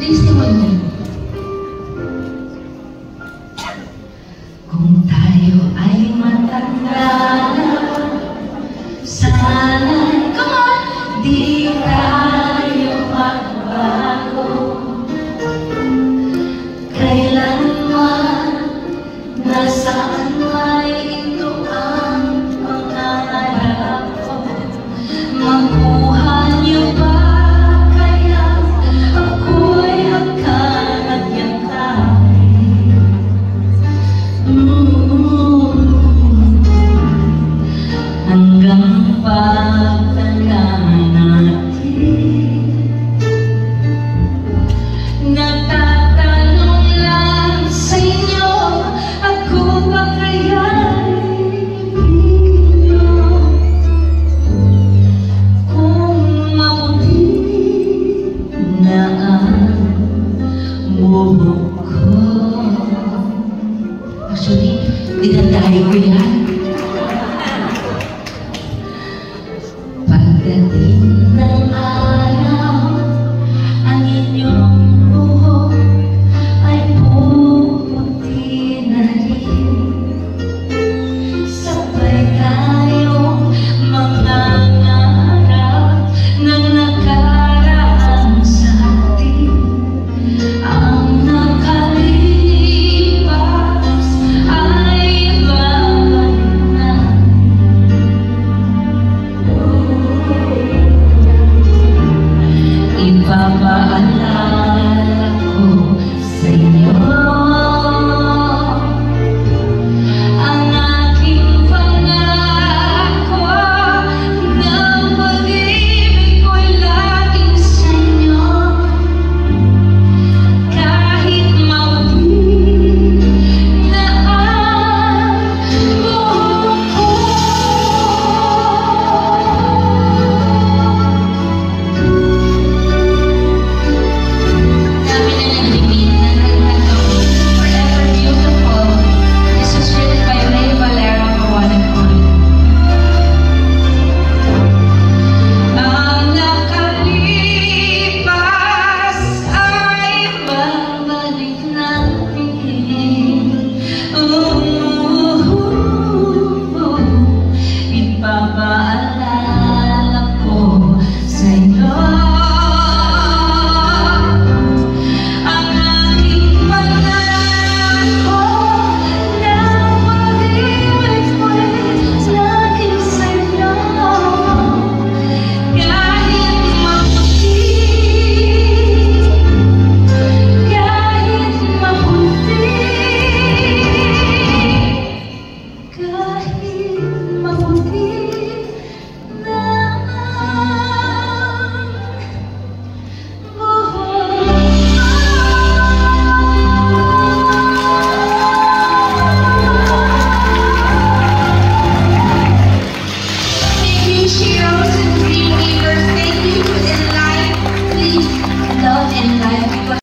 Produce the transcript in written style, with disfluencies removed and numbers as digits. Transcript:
Testimony. Kung tayo ay matanda na, sana'y di tayo magbago. Kailanman, nasaan may ito ang pangarap ko. Makuha niyo ba kaya ako'y hagkan at yakain? Hanggang pagtanda natin, nagtatanong lang sa inyo, ako ba kaya'y ibigin niyo? Kung mabuti na ang buhok ko. Actually, dinandahin ko yan. Pagdating ng araw, ang inyong buhok ay puputi na rin. Sabay tayong mangangarap ng nakaraan sa atin. Ang nakalipas ay babalik natin. Ipapaalala ko sa inyo ang aking pangako na pag-ibig ko'y laging sa inyo. Kahit mabuti na ang buhok ko. Dami na nag-repeat na nagkanta Forever Beautiful. This was written by Ray Valera for One and Only. Ang nakalipas ay babalik natin. Ipapaalala ko sa inyo ang aking pangako na pag-ibig ko'y laging sa inyo. Kahit mabuti, kahit mabuti, kahit